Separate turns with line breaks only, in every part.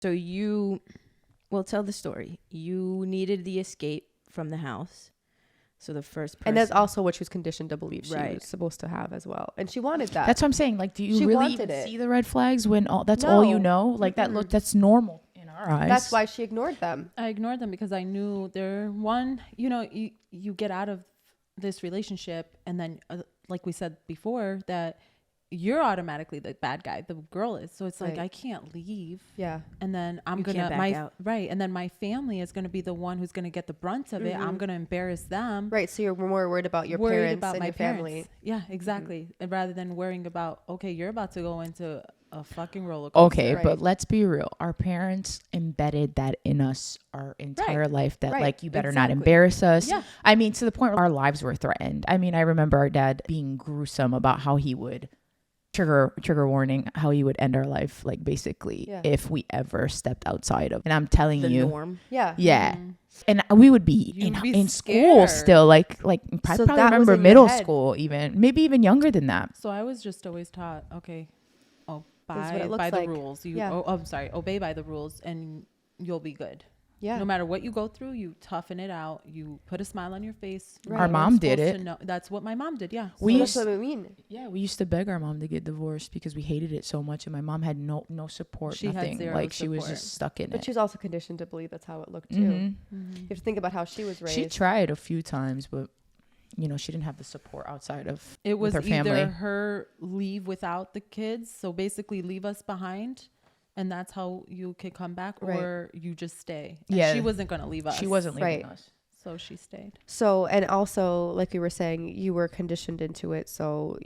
So well, tell the story. You needed the escape from the house. So the first person.
And that's also what she was conditioned to believe she
Right.
was supposed to have as well. And she wanted that.
That's what I'm saying. Like, do you
She
really
wanted
even
it.
see the red flags when that's all you know? Like, that's normal in our eyes.
That's why she ignored them.
I ignored them because I knew you get out of this relationship and then like we said before, that you're automatically the bad guy, the girl is. So it's like, I can't leave.
Yeah.
And then I'm going to, and then my family is going to be the one who's going to get the brunt of it. I'm going to embarrass them.
Right. So you're more worried about your parents and your family.
Yeah, exactly. And rather than worrying about, okay, you're about to go into a fucking roller coaster.
Okay, but let's be real. Our parents embedded that in us our entire life, that like, you better not embarrass us.
Yeah.
I mean, to the point where our lives were threatened. I mean, I remember our dad being gruesome about how he would trigger warning, how he would end our life, like, basically, if we ever stepped outside of. And I'm telling
the
you,
norm.
Yeah.
Yeah. And we would be in school still, like
So
probably
that was
remember
in your
middle
head.
school, maybe even younger than that.
So I was just always taught, okay,
This is what it looks
by the
like.
rules.
Yeah.
Obey by the rules and you'll be good.
Yeah.
No matter what you go through, you toughen it out. You put a smile on your face.
Right.
Our mom did it.
That's what my mom did. Yeah.
That's what I mean.
Yeah, we used to beg our mom to get divorced because we hated it so much, and my mom had no support.
She had
nothing.
zero
Like, she was
support.
just stuck in
But
it.
she was also conditioned to believe that's how it looked too.
Mm-hmm.
You have to think about how she was raised.
She tried a few times, but she didn't have the support outside of
It was
with her
either
family.
her leave without the kids, so basically leave us behind, and that's how you could come back, or you just stay. And
Yeah.
she wasn't going to leave us.
She wasn't leaving us.
So she stayed.
So, and also, like we were saying, you were conditioned into it. So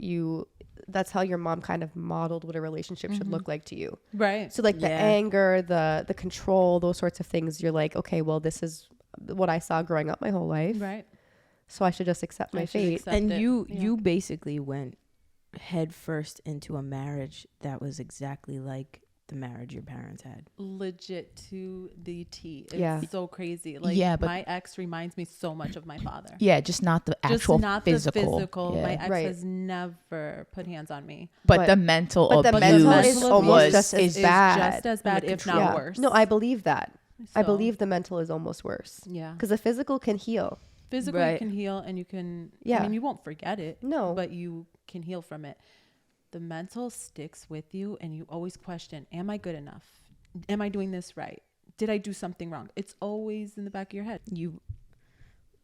that's how your mom kind of modeled what a relationship should look like to you.
Right.
So like the anger, the control, those sorts of things, you're like, okay, well, this is what I saw growing up my whole life.
Right.
So I should just accept my fate.
And you basically went head first into a marriage that was exactly like the marriage your parents had.
Legit to the T. It's so crazy. Like,
but
my ex reminds me so much of my father.
Yeah, just not the actual
Just not
physical.
the physical.
Yeah.
My ex has never put hands on me.
But the mental
but
abuse
the mental is almost just
is
as bad.
just as bad, if not worse.
No, I believe that. I
So,
believe the mental is almost worse.
Yeah.
Because the physical can heal.
Physically you can heal, and you can, I mean, you won't forget it.
No.
But you can heal from it. The mental sticks with you, and you always question, am I good enough? Am I doing this right? Did I do something wrong? It's always in the back of your head.
You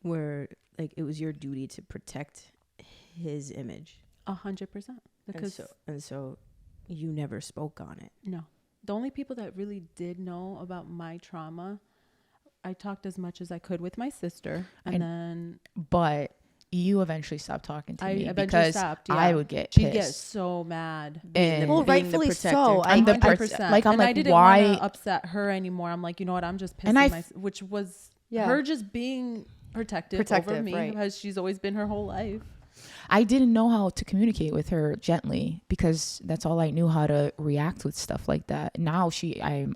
were like, it was your duty to protect his image.
100%. Because
And so you never spoke on it.
no, the only people that really did know about my trauma, I talked as much as I could with my sister,
but you eventually stopped talking to me
eventually
because
stopped,
I would get
She'd
pissed.
get so mad.
And
well, rightfully so.
I'm the
100%.
like, I'm
and
like,
I didn't
why
want to upset her anymore. I'm like, you know what? I'm just pissing
And
which was her just being protective over me, because she's always been her whole life.
I didn't know how to communicate with her gently because that's all I knew, how to react with stuff like that. Now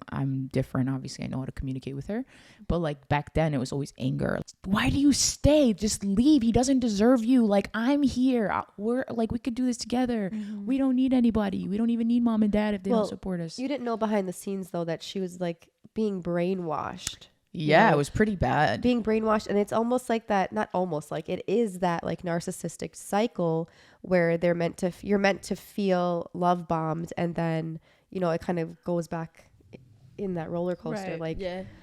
I'm different. Obviously, I know how to communicate with her, but like back then it was always anger. Why do you stay? Just leave. He doesn't deserve you. Like, I'm here. We're like, we could do this together. We don't need anybody. We don't even need mom and dad if they don't support us.
You didn't know behind the scenes though that she was like being brainwashed.
Yeah, it was pretty bad.
Being brainwashed, and it's almost like that. Not almost, like it is that like narcissistic cycle where you're meant to feel love bombed, and then it kind of goes back in that roller coaster. Like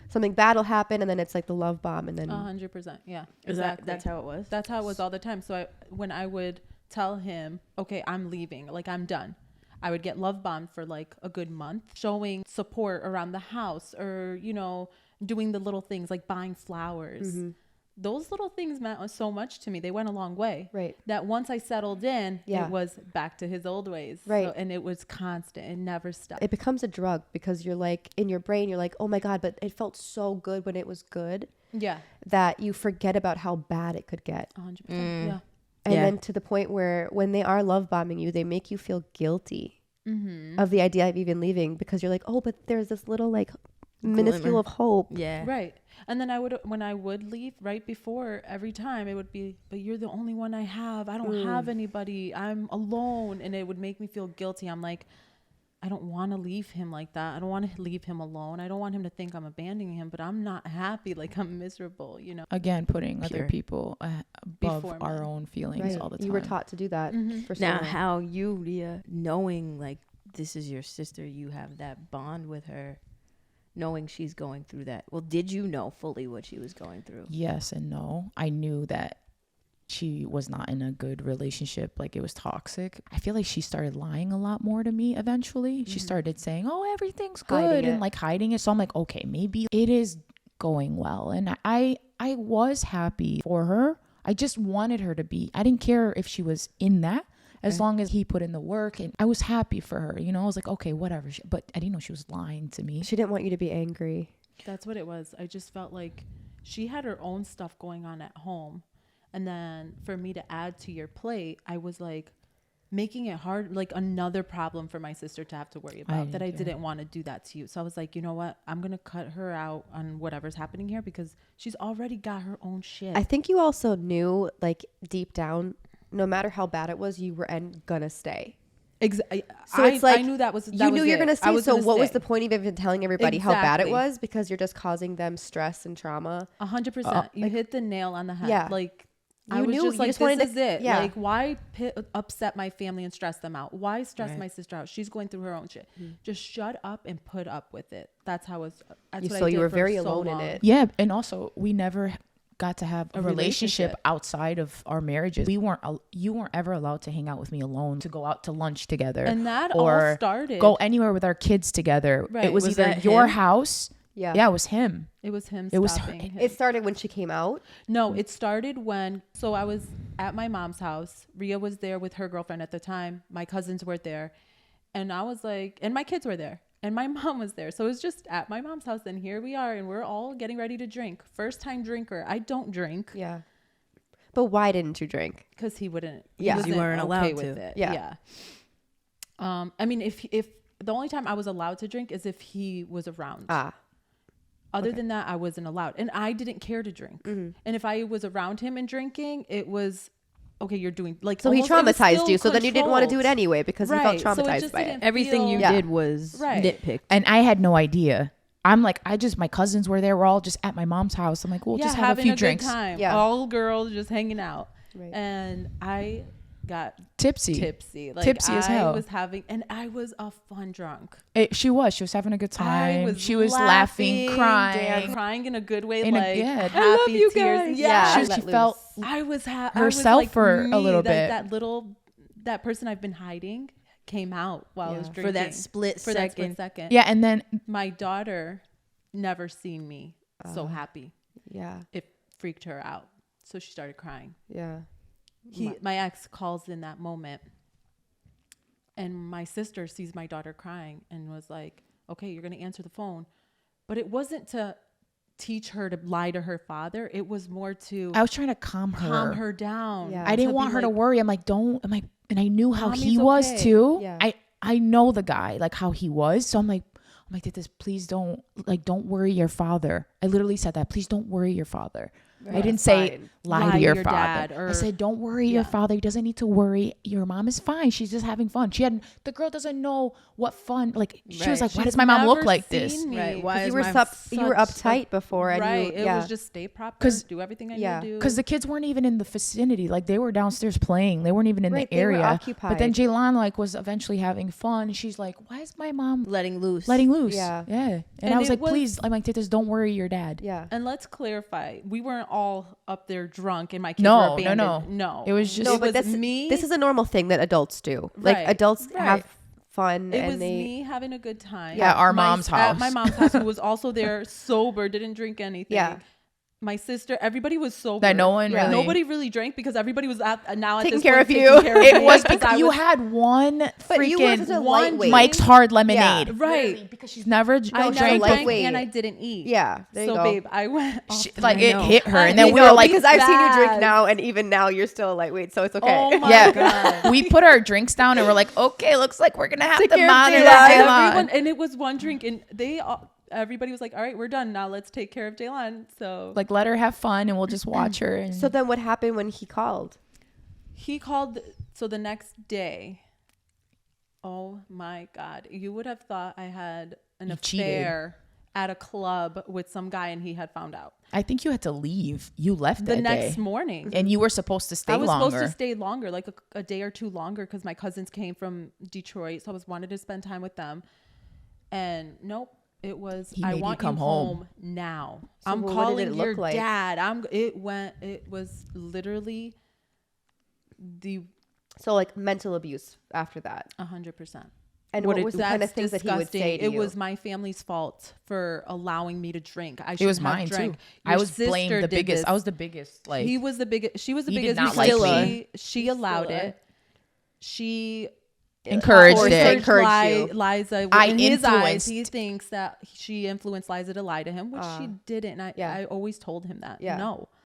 something bad will happen, and then it's like the love bomb, and then
100%. Yeah,
exactly. That's how it was.
That's how it was all the time. So when I would tell him, okay, I'm leaving, like I'm done, I would get love bombed for like a good month, showing support around the house, or doing the little things like buying flowers. Those little things meant so much to me. They went a long way.
Right.
That once I settled in, it was back to his old ways.
Right.
So, and it was constant. It never stopped.
It becomes a drug because you're like, in your brain, you're like, oh my God, but it felt so good when it was good.
Yeah.
That you forget about how bad it could get.
100%. Yeah.
And then to the point where when they are love bombing you, they make you feel guilty of the idea of even leaving, because you're like, oh, but there's this little like minuscule of hope.
Yeah.
Right. And then when I would leave right before, every time it would be, but you're the only one I have. I don't have anybody. I'm alone. And it would make me feel guilty. I'm like, I don't want to leave him like that. I don't want to leave him alone. I don't want him to think I'm abandoning him, but I'm not happy. Like, I'm miserable, you know.
Again, putting
Pure.
other people above
Before
our
men.
own feelings
Right.
all the time.
You were taught to do that for so
Now,
long.
how you, Ria, knowing like this is your sister, you have that bond with her, knowing she's going through that. Well, did you know fully what she was going through?
Yes and no. I knew that she was not in a good relationship, like it was toxic. I feel like she started lying a lot more to me eventually. She started saying, oh, everything's
Hiding
good,
it.
and like hiding it. So I'm like, okay, maybe it is going well. And I was happy for her. I just wanted her to be. I didn't care if she was in that, as long as he put in the work, and I was happy for her. You know, I was like, okay, whatever. But I didn't know she was lying to me.
She didn't want you to be angry.
That's what it was. I just felt like she had her own stuff going on at home. And then for me to add to your plate, I was like making it hard, like another problem for my sister to have to worry about, that I didn't want to do that to you. So I was like, you know what? I'm going to cut her out on whatever's happening here because she's already got her own shit.
I think you also knew, like, deep down, no matter how bad it was, you were gonna stay.
Exactly.
So it's like
I knew that was
you knew you're gonna stay. So what was the
stay.
point of even telling everybody how bad it
Exactly.
was? Because you're just causing them stress and trauma.
100%. You hit the nail on the head.
Yeah.
Like, I
You
was
knew-
just
you
like,
just wanted
this
to-
is it.
yeah.
Like, why upset my family and stress them out? Why stress
Right.
my sister out? She's going through her own shit. Just shut up and put up with it. That's how it's. That's what I
So you
did
were
for
very
so
alone in
long.
it.
Yeah, and also we never got to have a
A
relationship
relationship.
outside of our marriages. You weren't ever allowed to hang out with me alone, to go out to lunch together,
And that
or
all started.
go anywhere with our kids together.
Right.
It was,
Was
either
that
your
him?
house.
Yeah.
Yeah, it was him.
It was him
It was
stopping him.
It started when she came out.
No, it started when, so I was at my mom's house. Ria was there with her girlfriend at the time. My cousins were there. And I was like, and my kids were there. And my mom was there. So it was just at my mom's house. And here we are. And we're all getting ready to drink. First time drinker. I don't drink
Yeah. But why didn't you drink?
because he wouldn't. He
Yeah.
'Cause you
wasn't
weren't allowed
okay with
to.
it.
Yeah.
I mean, if the only time I was allowed to drink is if he was around. Other
Okay.
than that, I wasn't allowed. And I didn't care to drink. And if I was around him and drinking, it was, okay, you're doing like.
So he
almost- it was
traumatized
still
you. So then you didn't want to do it
controlled.
anyway because you
Right.
felt
So it
traumatized
just
by it.
didn't
Everything you
feel-
did was
Right.
nitpicked.
And I had no idea. I'm like, my cousins were there. We're all just at my mom's house. I'm like, we'll just have a
having
few
good
drinks.
time.
Yeah.
All girls just hanging out.
Right.
And I got
Tipsy.
tipsy. Like
Tipsy as
I
hell.
was having, and I was a fun drunk.
She was having a good time. She was
laughing,
laughing, crying.
crying in a good way,
In a-
like
yeah.
happy
I love you
tears.
guys.
Yeah,
She
let
felt
loose.
I was
herself for a little bit.
That person I've been hiding came out while I was
Yeah.
drinking
For that split
For that
second.
split second.
yeah. And then
My daughter never seen me so happy.
Yeah.
It freaked her out, so she started crying.
Yeah.
My ex calls in that moment, and my sister sees my daughter crying and was like, okay, you're going to answer the phone. But it wasn't to teach her to lie to her father. It was more to
I was trying to calm her.
down.
Yeah.
I didn't
to
want
be
her to
like,
worry. I'm like, don't. I'm like, and I knew how he
Mommy's
was
okay.
too.
Yeah.
I know the guy, like how he was. So I'm like, this, please don't worry your father. I literally said that. Please don't worry your father. I didn't say
fine.
lie to your father.
dad,
I
or-
said, don't worry your father. He doesn't need to worry. Your mom is fine. She's just having fun. The girl doesn't know what fun. Like she was
Right.
like, why
She's
does my mom look
never
like
seen
this?
me.
Right. Why
You
is
were
my
you were uptight before, and
Right.
you,
It
yeah.
was just stay proper.
'Cause-
Do everything I
yeah.
need to do.
Because the kids weren't even in the vicinity. Like they were downstairs playing. They weren't even in
Right,
the
they were
area.
occupied.
But then Xhejlan was eventually having fun. She's like, why is my mom
letting loose.
letting loose?
Yeah.
Yeah. And
And
I was
it
like,
was-
please, I'm like, Titus, don't worry your dad.
Yeah.
And let's clarify, we weren't all up there drunk and my kids
No,
were
no,
abandoned.
no.
No.
It was just-
No,
it
but
was
this
me.
This is a normal thing that adults do. Like
Right,
adults
right.
have fun
It
and
was
they.
me having a good time.
Yeah, our
My-
mom's
At
house.
my mom's house, who was also there, sober, didn't drink anything.
Yeah.
My sister, everybody was sober.
That no one
Yeah.
really.
Nobody really drank because everybody was now at
Taking
this
care
point
of you.
taking care of
It
me
was
because
because
I
you
was-
had one
But you were such a
freaking
lightweight.
Mike's Hard Lemonade.
Right.
Literally, because she's never
I
drank
never
drank
drank
lightweight.
and I didn't eat.
Yeah. There you
So
go.
babe, I went off
like
I
it
know.
hit her,
I
and then
You
we
know,
were like,
because I've seen you drink
bad.
now, and even now you're still a lightweight, so it's okay.
Oh my
yeah,
God.
we put our drinks down, and we're like, okay, looks like we're gonna have
Take
to
care of
monitor
Xhejlan.
Everyone,
Xhejlan.
and it was one drink, and everybody was like, "All right, we're done now. Let's take care of Xhejlan." So
Like, let her have fun, and we'll just watch her. And
So then, what happened when he called?
he called. So the next day, Oh my God. You would have thought I had an
You cheated.
affair at a club with some guy and he had found out.
I think you had to leave. You left
The
that
next
day.
morning.
And you were supposed to stay
I was
longer.
supposed to stay longer, like a day or two longer, because my cousins came from Detroit. So I wanted to spend time with them. And nope, it was,
He
I
made you
want
come
you
home.
home now.
So
I'm
what did
calling
it
your
look like?
dad. It was literally the
So like mental abuse after that.
100%.
And what was the kind of
That's
things that he would say to
It
you?
was my family's fault for allowing me to drink. I
It
should
was
have
mine
drank.
too.
Your
I was
sister
blamed the
did
biggest.
this.
I was the biggest. Like
He was the biggest. She was the
He did
biggest.
not
because
like
me.
she allowed
Still are.
it. She
encouraged
Forced
it.
to encourage you.
Liza,
I
in his eyes,
influenced-
he thinks that she influenced Liza to lie to him, which she didn't. And
yeah.
I always told him that.
Yeah.
No.